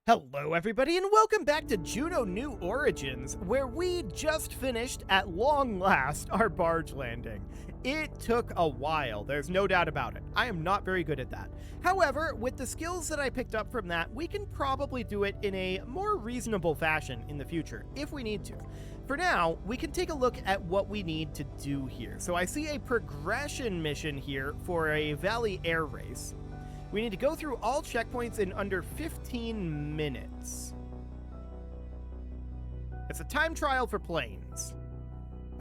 Hello everybody and welcome back to Juno New Origins, where we just finished, at long last, our barge landing. It took a while, there's no doubt about it. I am not very good at that. However, with the skills that I picked up from that, we can probably do it in a more reasonable fashion in the future, if we need to. For now, we can take a look at what we need to do here. So I see a progression mission here for a Valley Air Race. We need to go through all checkpoints in under 15 minutes. It's a time trial for planes.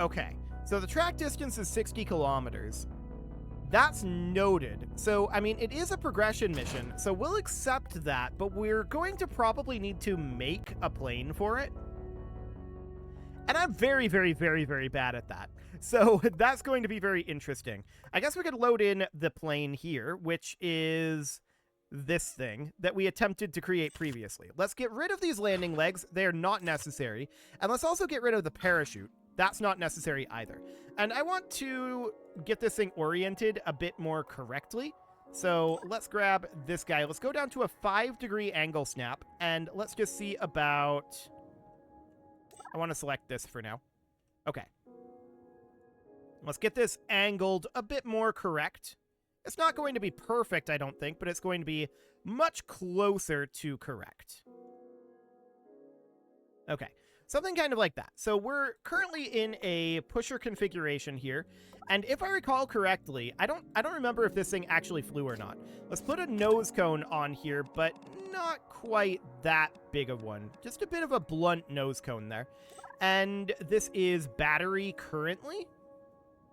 Okay, so the track distance is 60 kilometers. That's noted. So, I mean, it is a progression mission, so we'll accept that, but we're going to probably need to make a plane for it. And I'm very bad at that. So that's going to be very interesting. I guess we could load in the plane here, which is this thing that we attempted to create previously. Let's get rid of these landing legs. They're not necessary. And let's also get rid of the parachute. That's not necessary either. And I want to get this thing oriented a bit more correctly. So let's grab this guy. Let's go down to a 5-degree angle snap. And let's just see about... I want to select this for now. Okay. Let's get this angled a bit more correct. It's not going to be perfect, I don't think, but it's going to be much closer to correct. Okay, something kind of like that. So we're currently in a pusher configuration here, and if I recall correctly, I don't remember if this thing actually flew or not. Let's put a nose cone on here, but not quite that big of one. Just a bit of a blunt nose cone there. And this is battery currently.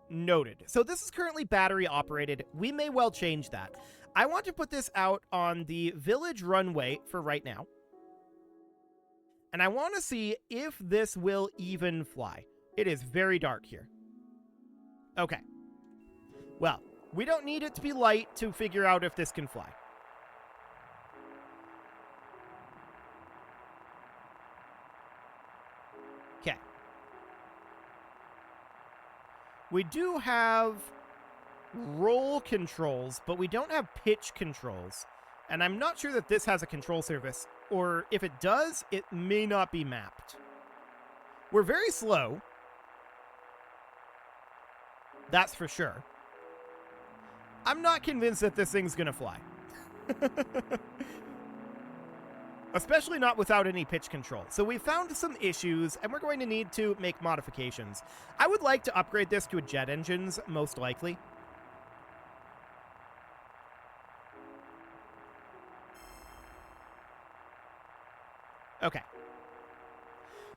Noted. So this is currently battery operated. We may well change that. I want to put this out on the village runway for right now. And I want to see if this will even fly. It is very dark here. Okay. Well, we don't need it to be light to figure out if this can fly. Okay. We do have roll controls, but we don't have pitch controls. And I'm not sure that this has a control surface, or if it does, it may not be mapped. We're very slow. That's for sure. I'm not convinced that this thing's gonna fly. Especially not without any pitch control. So we found some issues, and we're going to need to make modifications. I would like to upgrade this to a jet engines, most likely. Okay.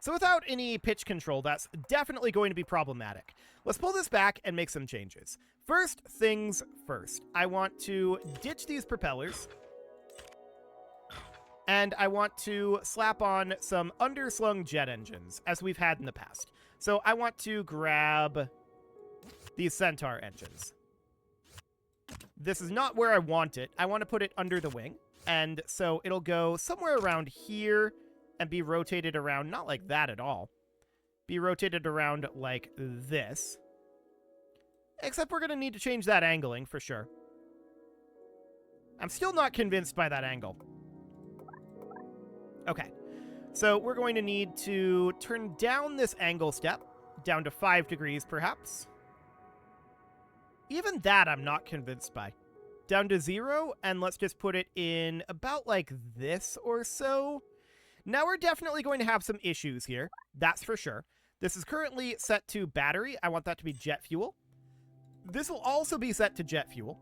So without any pitch control, that's definitely going to be problematic. Let's pull this back and make some changes. First things first. I want to ditch these propellers. And I want to slap on some underslung jet engines, as we've had in the past. So I want to grab these Centaur engines. This is not where I want it. I want to put it under the wing. And so it'll go somewhere around here and be rotated around, not like that at all. Be rotated around like this. Except we're going to need to change that angling for sure. I'm still not convinced by that angle. Okay, so we're going to need to turn down this angle step, down to 5 degrees perhaps. Even that I'm not convinced by. Down to 0, and let's just put it in about like this or so. Now we're definitely going to have some issues here, that's for sure. This is currently set to battery. I want that to be jet fuel. This will also be set to jet fuel.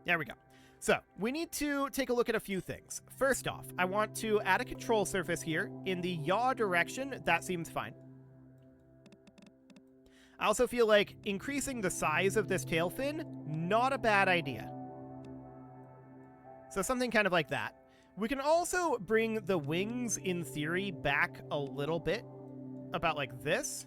There we go. So, we need to take a look at a few things. First off, I want to add a control surface here in the yaw direction. That seems fine. I also feel like increasing the size of this tail fin, not a bad idea. So something kind of like that. We can also bring the wings, in theory, back a little bit. About like this.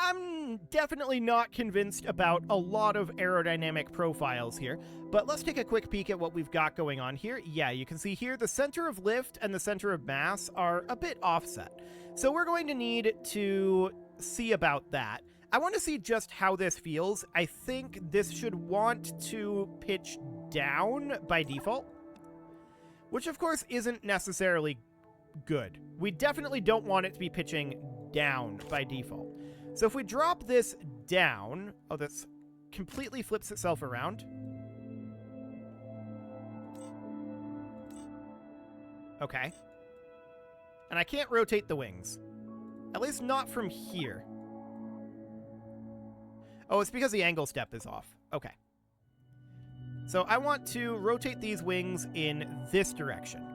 I'm definitely not convinced about a lot of aerodynamic profiles here, but let's take a quick peek at what we've got going on here. Yeah, you can see here the center of lift and the center of mass are a bit offset. So we're going to need to see about that. I want to see just how this feels. I think this should want to pitch down by default. which of course isn't necessarily good. We definitely don't want it to be pitching down by default. So if we drop this down, oh, this completely flips itself around. Okay. And I can't rotate the wings. At least not from here. Oh, it's because the angle step is off. Okay. So I want to rotate these wings in this direction.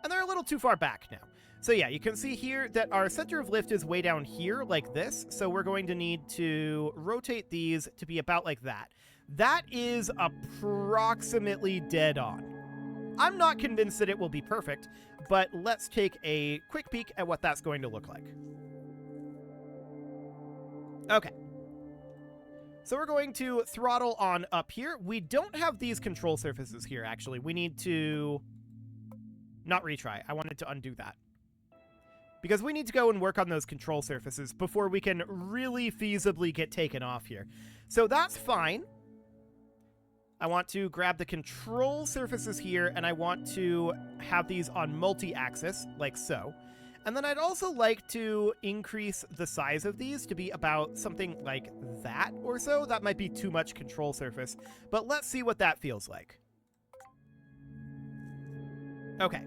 And they're a little too far back now. So yeah, you can see here that our center of lift is way down here like this. So we're going to need to rotate these to be about like that. That is approximately dead on. I'm not convinced that it will be perfect, but let's take a quick peek at what that's going to look like. Okay. So we're going to throttle on up here. We don't have these control surfaces here, actually. We need to not retry. I wanted to undo that. Because we need to go and work on those control surfaces before we can really feasibly get taken off here. So that's fine. I want to grab the control surfaces here, and I want to have these on multi-axis, like so. And then I'd also like to increase the size of these to be about something like that or so. That might be too much control surface, but let's see what that feels like. Okay.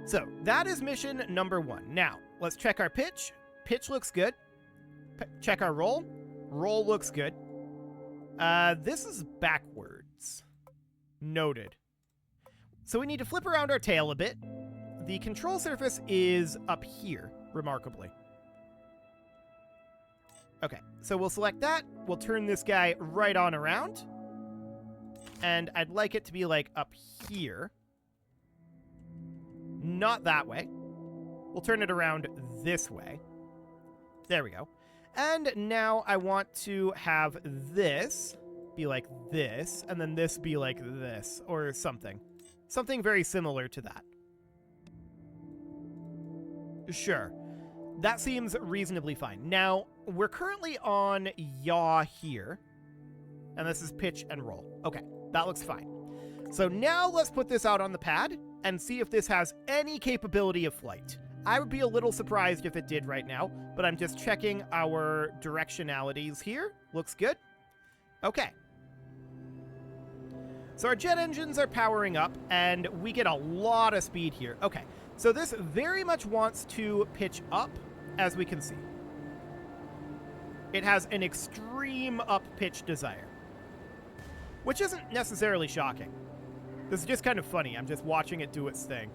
So that is mission number 1. Now, let's check our pitch. Pitch looks good. Check our roll. Roll looks good. This is backwards. Noted. So we need to flip around our tail a bit. The control surface is up here, remarkably. Okay, so we'll select that. We'll turn this guy right on around. And I'd like it to be like up here. Not that way. We'll turn it around this way. There we go. And now I want to have this be like this, and then this be like this, or something. Something very similar to that. Sure. That seems reasonably fine. Now, we're currently on yaw here, and this is pitch and roll. Okay, that looks fine. So now let's put this out on the pad and see if this has any capability of flight. I would be a little surprised if it did right now, but I'm just checking our directionalities here. Looks good. Okay. So our jet engines are powering up, and we get a lot of speed here. Okay, so this very much wants to pitch up, as we can see. It has an extreme up-pitch desire, which isn't necessarily shocking. This is just kind of funny. I'm just watching it do its thing.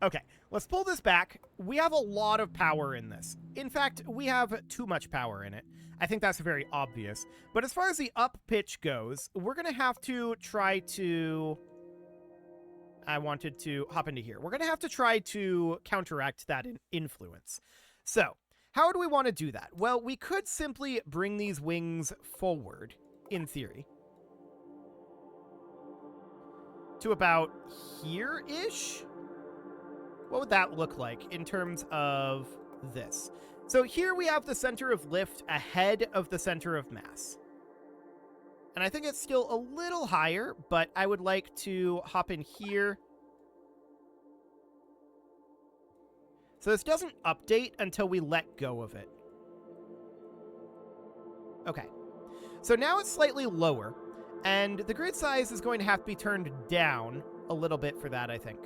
Okay, let's pull this back. We have a lot of power in this. In fact, we have too much power in it. I think that's very obvious. But as far as the up pitch goes, we're going to have to try to... I wanted to hop into here. We're going to have to try to counteract that influence. So, how do we want to do that? Well, we could simply bring these wings forward, in theory, to about here-ish? What would that look like in terms of this? So here we have the center of lift ahead of the center of mass. And I think it's still a little higher, but I would like to hop in here. So this doesn't update until we let go of it. Okay. So now it's slightly lower, and the grid size is going to have to be turned down a little bit for that, I think.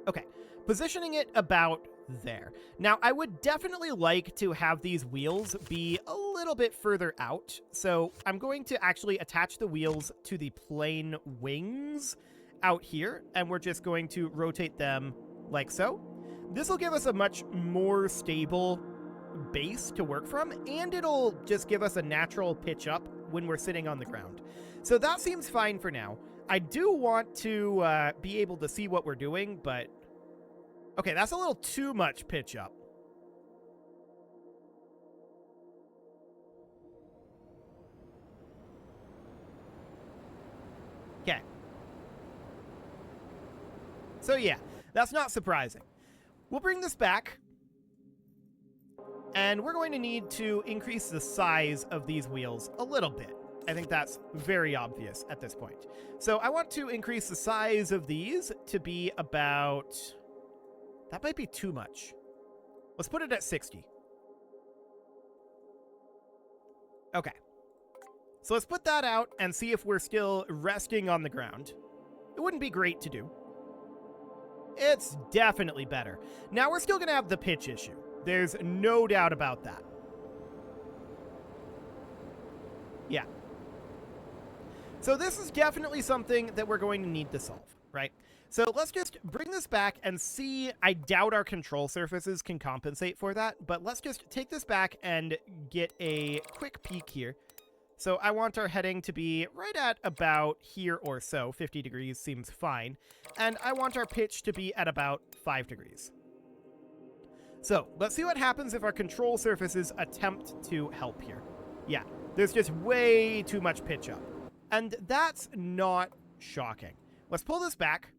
Okay, positioning it about there. Now, I would definitely like to have these wheels be a little bit further out, so I'm going to actually attach the wheels to the plane wings out here, and we're just going to rotate them like so. This will give us a much more stable base to work from, and it'll just give us a natural pitch up when we're sitting on the ground. So that seems fine for now. I do want to be able to see what we're doing, but... Okay, that's a little too much pitch up. Okay. So yeah, that's not surprising. We'll bring this back. And we're going to need to increase the size of these wheels a little bit. I think that's very obvious at this point. So I want to increase the size of these to be about... That might be too much. Let's put it at 60. Okay. So let's put that out and see if we're still resting on the ground. It wouldn't be great to do. It's definitely better. Now we're still going to have the pitch issue. There's no doubt about that. Yeah. So this is definitely something that we're going to need to solve, right? So let's just bring this back and see. I doubt our control surfaces can compensate for that, but let's just take this back and get a quick peek here. So I want our heading to be right at about here or so. 50 degrees seems fine. And I want our pitch to be at about 5 degrees. So let's see what happens if our control surfaces attempt to help here. Yeah, there's just way too much pitch up. And that's not shocking. Let's pull this back.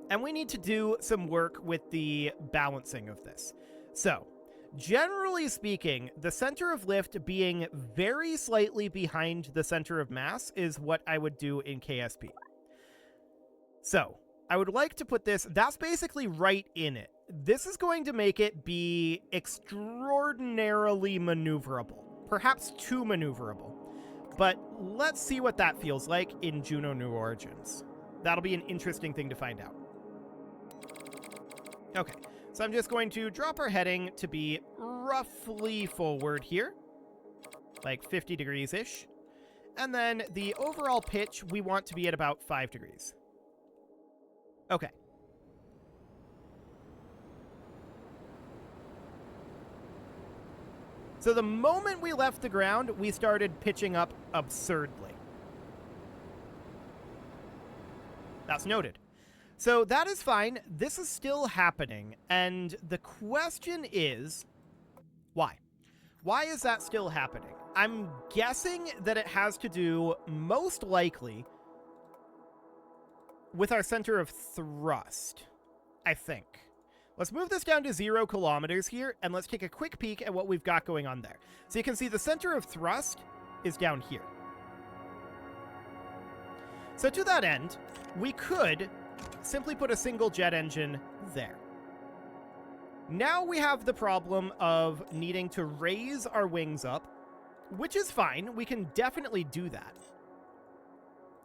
And we need to do some work with the balancing of this. So, generally speaking, the center of lift being very slightly behind the center of mass is what I would do in KSP. So, I would like to put this, that's basically right in it. This is going to make it be extraordinarily maneuverable. Perhaps too maneuverable. But let's see what that feels like in Juno New Origins. That'll be an interesting thing to find out. Okay, so I'm just going to drop our heading to be roughly forward here. Like 50 degrees-ish. And then the overall pitch, we want to be at about 5 degrees. Okay. So the moment we left the ground, we started pitching up absurdly. That's noted. So that is fine. This is still happening. And the question is, why? Why is that still happening? I'm guessing that it has to do, most likely, with our center of thrust, I think. Let's move this down to 0 kilometers here, and let's take a quick peek at what we've got going on there. So you can see the center of thrust is down here. So to that end, we could simply put a single jet engine there. Now we have the problem of needing to raise our wings up, which is fine. We can definitely do that.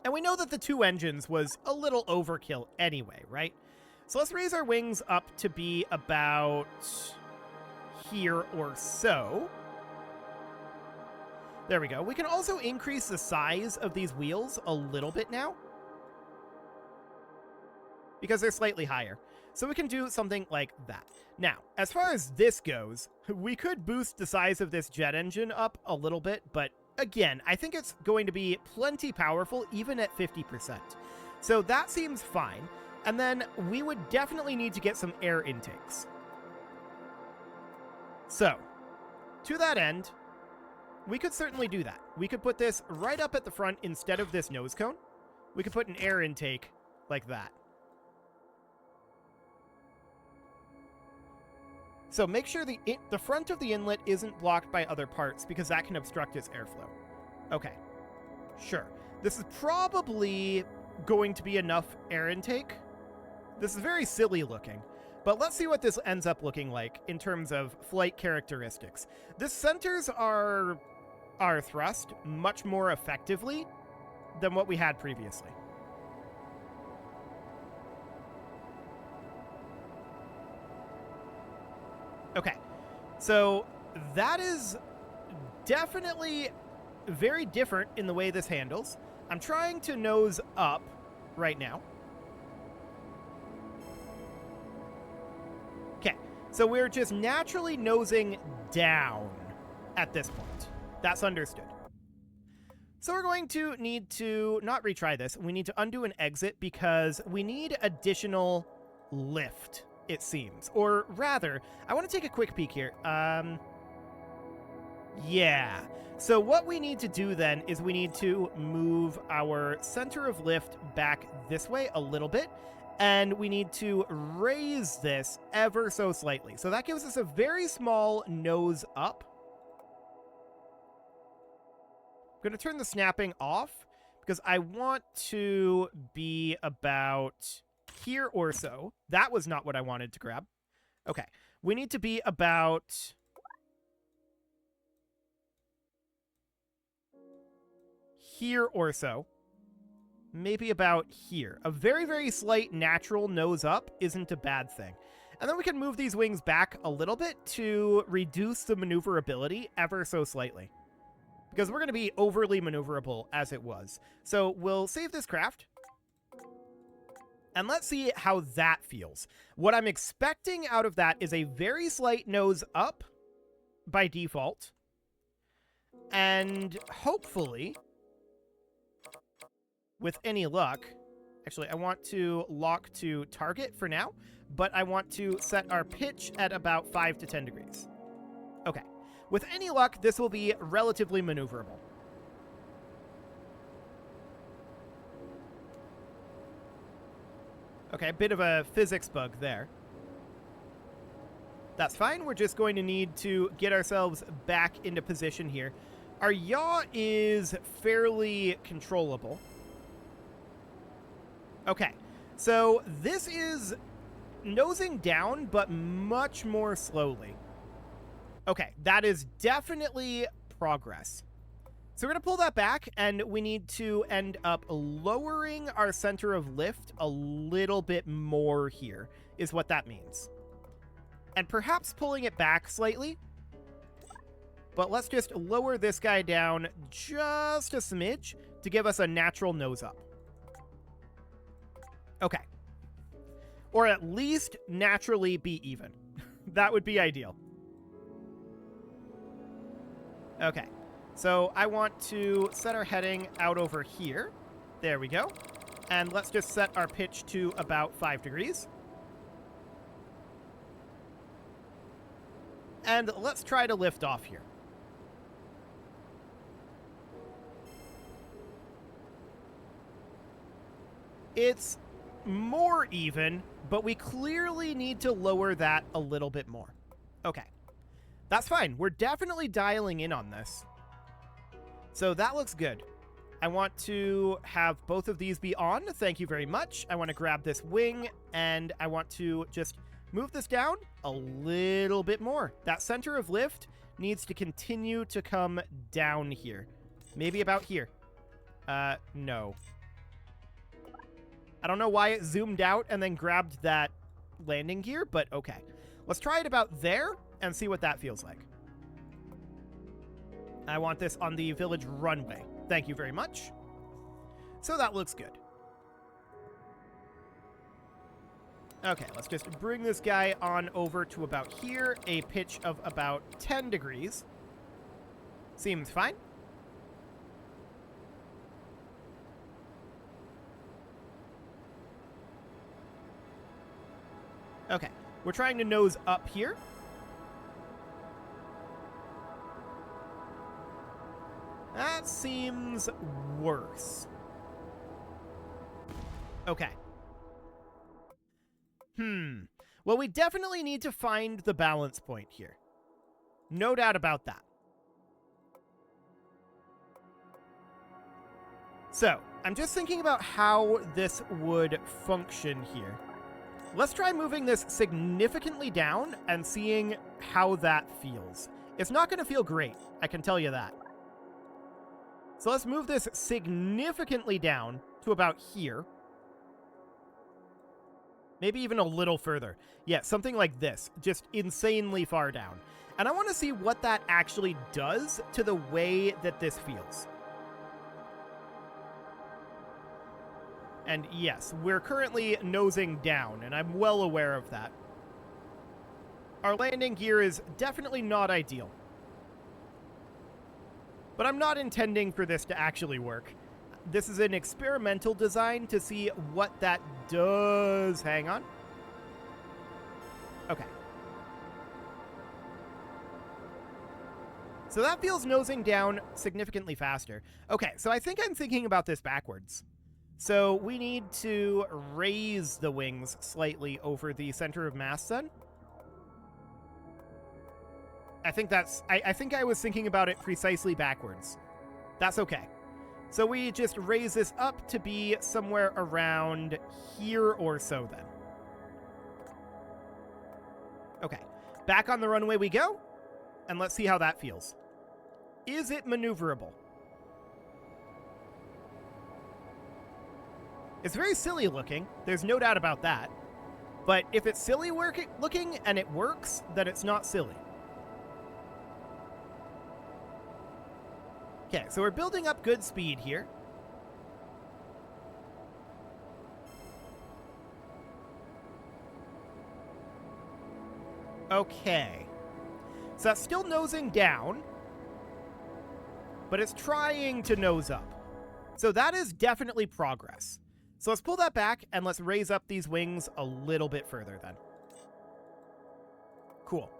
And we know that the 2 engines was a little overkill anyway, right? So let's raise our wings up to be about here or so. There we go. We can also increase the size of these wheels a little bit now, because they're slightly higher. So we can do something like that. Now, as far as this goes, we could boost the size of this jet engine up a little bit, but again, I think it's going to be plenty powerful even at 50%. So that seems fine. And then we would definitely need to get some air intakes. So, to that end, we could certainly do that. We could put this right up at the front instead of this nose cone. We could put an air intake like that. So make sure the front of the inlet isn't blocked by other parts, because that can obstruct its airflow. Okay, sure. This is probably going to be enough air intake. This is very silly looking, but let's see what this ends up looking like in terms of flight characteristics. This centers our thrust much more effectively than what we had previously. Okay, so that is definitely very different in the way this handles. I'm trying to nose up right now. Okay, so we're just naturally nosing down at this point. That's understood. So we're going to need to not retry this. We need to undo an exit because we need additional lift, it seems. Or rather, I want to take a quick peek here. Yeah. So what we need to do then is we need to move our center of lift back this way a little bit, and we need to raise this ever so slightly. So that gives us a very small nose up. I'm going to turn the snapping off because I want to be about here or so. That was not what I wanted to grab. Okay. We need to be about here or so. Maybe about here. A very, very slight natural nose up isn't a bad thing. And then we can move these wings back a little bit to reduce the maneuverability ever so slightly. Because we're going to be overly maneuverable as it was. So we'll save this craft. And let's see how that feels. What I'm expecting out of that is a very slight nose up by default. And hopefully, with any luck, actually, I want to lock to target for now, but I want to set our pitch at about 5 to 10 degrees. Okay. With any luck, this will be relatively maneuverable. Okay, a bit of a physics bug there. That's fine. We're just going to need to get ourselves back into position here. Our yaw is fairly controllable. Okay, so this is nosing down, but much more slowly. Okay, that is definitely progress. So we're going to pull that back, and we need to end up lowering our center of lift a little bit more here, is what that means. And perhaps pulling it back slightly. But let's just lower this guy down just a smidge to give us a natural nose up. Okay. Or at least naturally be even. That would be ideal. Okay. So I want to set our heading out over here. There we go. And let's just set our pitch to about 5 degrees. And let's try to lift off here. It's more even, but we clearly need to lower that a little bit more. Okay. That's fine. We're definitely dialing in on this. So that looks good. I want to have both of these be on. Thank you very much. I want to grab this wing, and I want to just move this down a little bit more. That center of lift needs to continue to come down here. Maybe about here. No. I don't know why it zoomed out and then grabbed that landing gear, but okay. Let's try it about there and see what that feels like. I want this on the village runway. Thank you very much. So that looks good. Okay, let's just bring this guy on over to about here. A pitch of about 10 degrees. Seems fine. Okay, we're trying to nose up here. That seems worse. Okay. Well, we definitely need to find the balance point here. No doubt about that. So, I'm just thinking about how this would function here. Let's try moving this significantly down and seeing how that feels. It's not going to feel great, I can tell you that. So let's move this significantly down to about here. Maybe even a little further. Yeah, something like this, just insanely far down. And I want to see what that actually does to the way that this feels. And yes, we're currently nosing down, and I'm well aware of that. Our landing gear is definitely not ideal. But I'm not intending for this to actually work. This is an experimental design to see what that does. Hang on. Okay. So that feels nosing down significantly faster. Okay, so I think I'm thinking about this backwards. So we need to raise the wings slightly over the center of mass then. I think I was thinking about it precisely backwards. That's okay. So we just raise this up to be somewhere around here or so then. Okay, back on the runway we go, and let's see how that feels. Is it maneuverable? It's very silly looking, there's no doubt about that. But if it's silly looking and it works, then it's not silly. Okay, so we're building up good speed here. Okay. So that's still nosing down, but it's trying to nose up. So that is definitely progress. So let's pull that back and let's raise up these wings a little bit further then. Cool.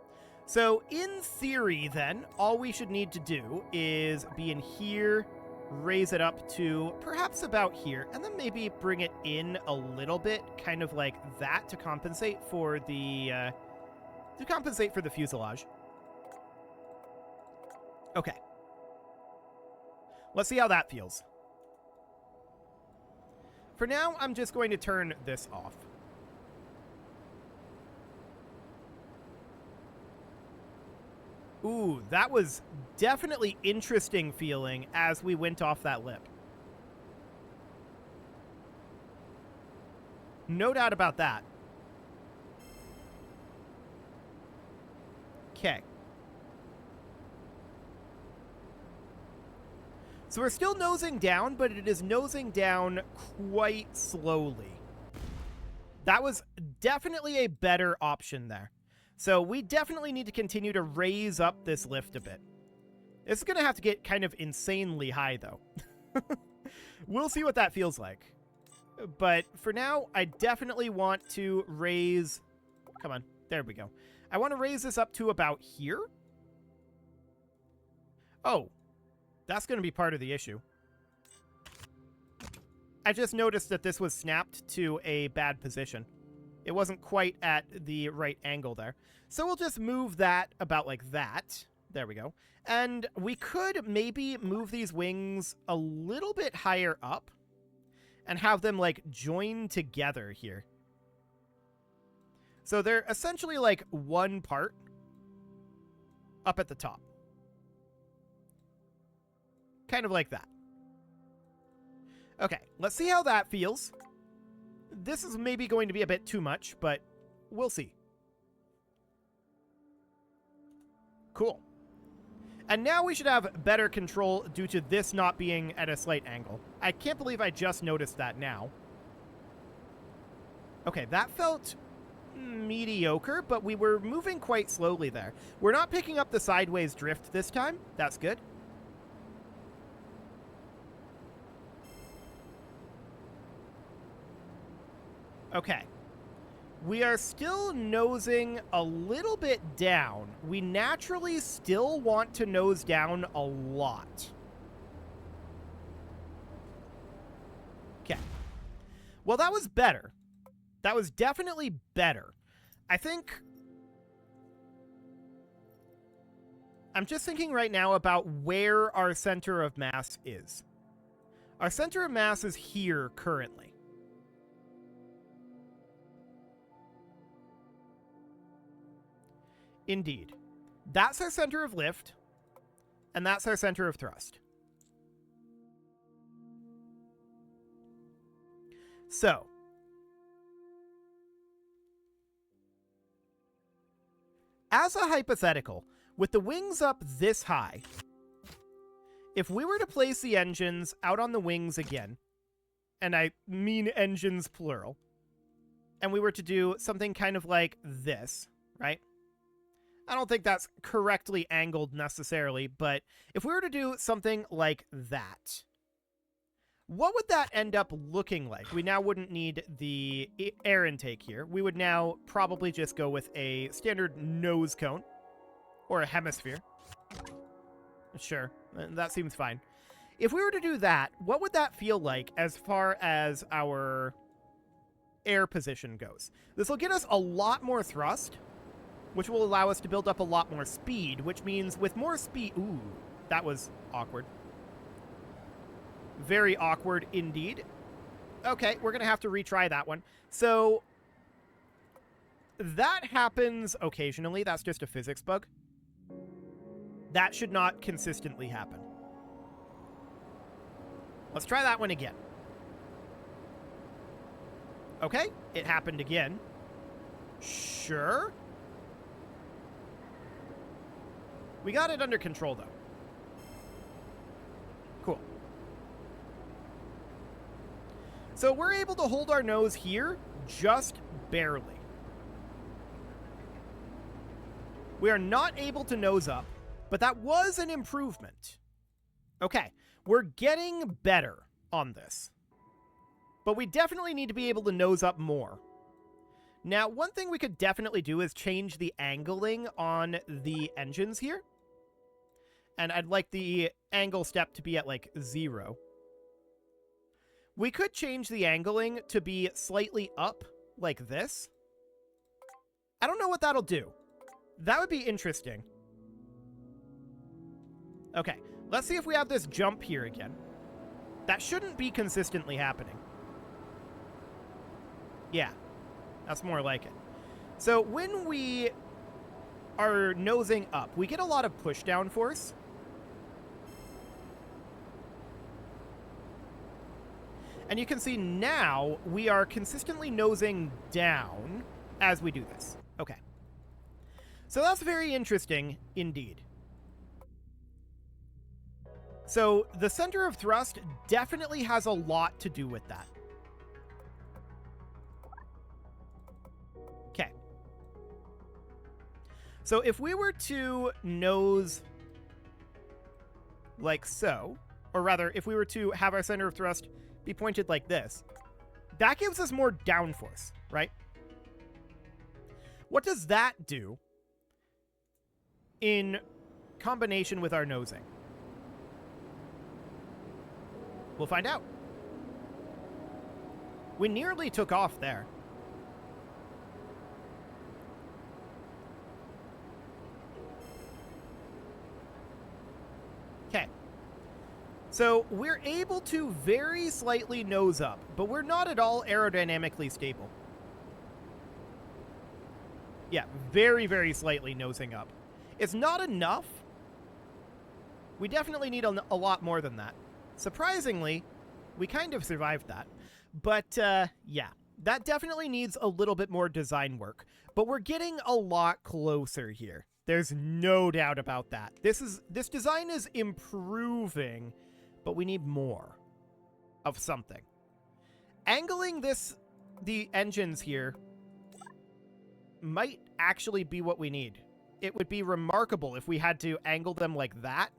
So in theory then, all we should need to do is be in here, raise it up to perhaps about here, and then maybe bring it in a little bit, kind of like that to compensate for the fuselage. Okay. Let's see how that feels. For now, I'm just going to turn this off. Ooh, that was definitely interesting feeling as we went off that lip. No doubt about that. Okay. So we're still nosing down, but it is nosing down quite slowly. That was definitely a better option there. So we definitely need to continue to raise up this lift a bit. It's going to have to get kind of insanely high, though. We'll see what that feels like. But for now, I definitely want to raise... Come on. There we go. I want to raise this up to about here. Oh. That's going to be part of the issue. I just noticed that this was snapped to a bad position. It wasn't quite at the right angle there. So we'll just move that about like that. There we go. And we could maybe move these wings a little bit higher up and have them like join together here. So they're essentially like one part up at the top. Kind of like that. Okay, let's see how that feels. This is maybe going to be a bit too much, but we'll see. Cool. And now we should have better control due to this not being at a slight angle. I can't believe I just noticed that now. Okay, that felt mediocre, but we were moving quite slowly there. We're not picking up the sideways drift this time. That's good. Okay. We are still nosing a little bit down. We naturally still want to nose down a lot. Okay. Well, that was better. That was definitely better. I think... I'm just thinking right now about where our center of mass is. Our center of mass is here currently. Indeed. That's our center of lift, and that's our center of thrust. So, as a hypothetical, with the wings up this high, if we were to place the engines out on the wings again, and I mean engines plural, and we were to do something kind of like this, right? I don't think that's correctly angled necessarily, but if we were to do something like that, what would that end up looking like? We now wouldn't need the air intake here. We would now probably just go with a standard nose cone or a hemisphere. Sure, that seems fine. If we were to do that, what would that feel like as far as our air position goes? This will get us a lot more thrust, which will allow us to build up a lot more speed, which means with more speed... Ooh, that was awkward. Very awkward indeed. Okay, we're going to have to retry that one. So that happens occasionally. That's just a physics bug. That should not consistently happen. Let's try that one again. Okay, it happened again. Sure. We got it under control, though. Cool. So we're able to hold our nose here just barely. We are not able to nose up, but that was an improvement. Okay, we're getting better on this. But we definitely need to be able to nose up more. Now, one thing we could definitely do is change the angling on the engines here. And I'd like the angle step to be at, like, 0. We could change the angling to be slightly up, like this. I don't know what that'll do. That would be interesting. Okay, let's see if we have this jump here again. That shouldn't be consistently happening. Yeah, that's more like it. So when we are nosing up, we get a lot of push-down force. And you can see now we are consistently nosing down as we do this. Okay. So that's very interesting indeed. So the center of thrust definitely has a lot to do with that. Okay. So if we were to nose like so, or rather, if we were to have our center of thrust be pointed like this, that gives us more downforce, right? What does that do in combination with our nosing? We'll find out. We nearly took off there. Okay. So we're able to very slightly nose up, but we're not at all aerodynamically stable. Yeah, very, very slightly nosing up. It's not enough. We definitely need a lot more than that. Surprisingly, we kind of survived that. But, yeah, that definitely needs a little bit more design work. But we're getting a lot closer here. There's no doubt about that. This design is improving, but we need more of something. Angling the engines here might actually be what we need. It would be remarkable if we had to angle them like that.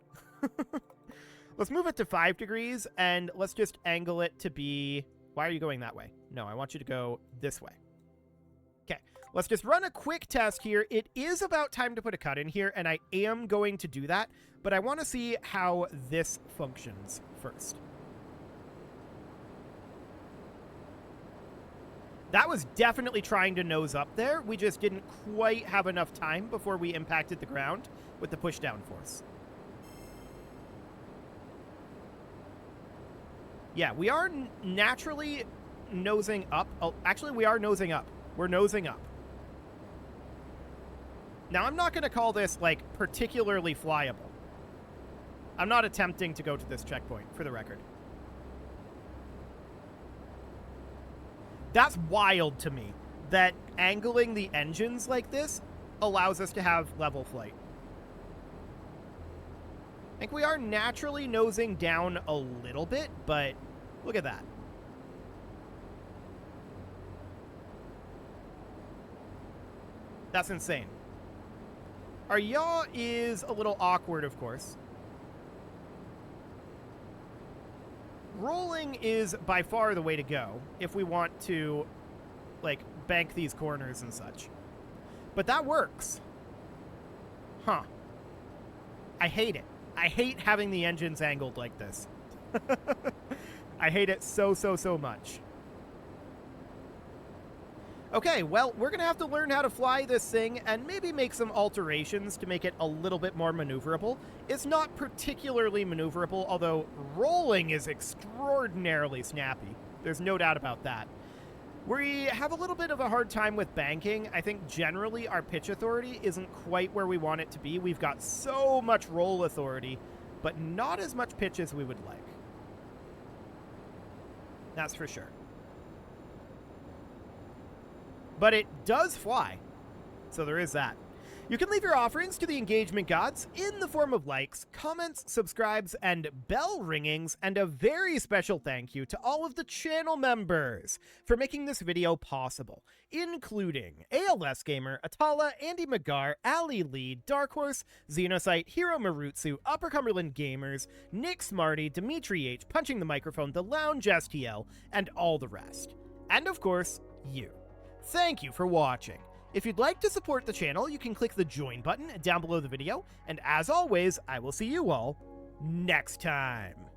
Let's move it to 5 degrees, and let's just angle it to be... Why are you going that way? No, I want you to go this way. Okay, let's just run a quick test here. It is about time to put a cut in here, and I am going to do that, but I want to see how this functions first. That was definitely trying to nose up there. We just didn't quite have enough time before we impacted the ground with the pushdown force. Yeah, we are naturally nosing up. Oh, actually, we are nosing up. We're nosing up. Now, I'm not going to call this, like, particularly flyable. I'm not attempting to go to this checkpoint, for the record. That's wild to me, that angling the engines like this allows us to have level flight. I think we are naturally nosing down a little bit, but look at that. That's insane. Our yaw is a little awkward, of course. Rolling is by far the way to go if we want to, like, bank these corners and such. But that works. Huh. I hate it. I hate having the engines angled like this. I hate it so, so, so much. Okay, well, we're gonna have to learn how to fly this thing and maybe make some alterations to make it a little bit more maneuverable. It's not particularly maneuverable, although rolling is extraordinarily snappy. There's no doubt about that. We have a little bit of a hard time with banking. I think generally our pitch authority isn't quite where we want it to be. We've got so much roll authority, but not as much pitch as we would like. That's for sure. But it does fly, so there is that. You can leave your offerings to the engagement gods in the form of likes, comments, subscribes, and bell ringings, and a very special thank you to all of the channel members for making this video possible, including ALS Gamer, Atala, Andy McGar, Ali Lee, Dark Horse, Xenocyte, Hiro Marutsu, Upper Cumberland Gamers, Nick Smarty, Dimitri H, Punching the Microphone, The Lounge STL, and all the rest. And of course, you. Thank you for watching. If you'd like to support the channel, you can click the join button down below the video, and as always, I will see you all next time.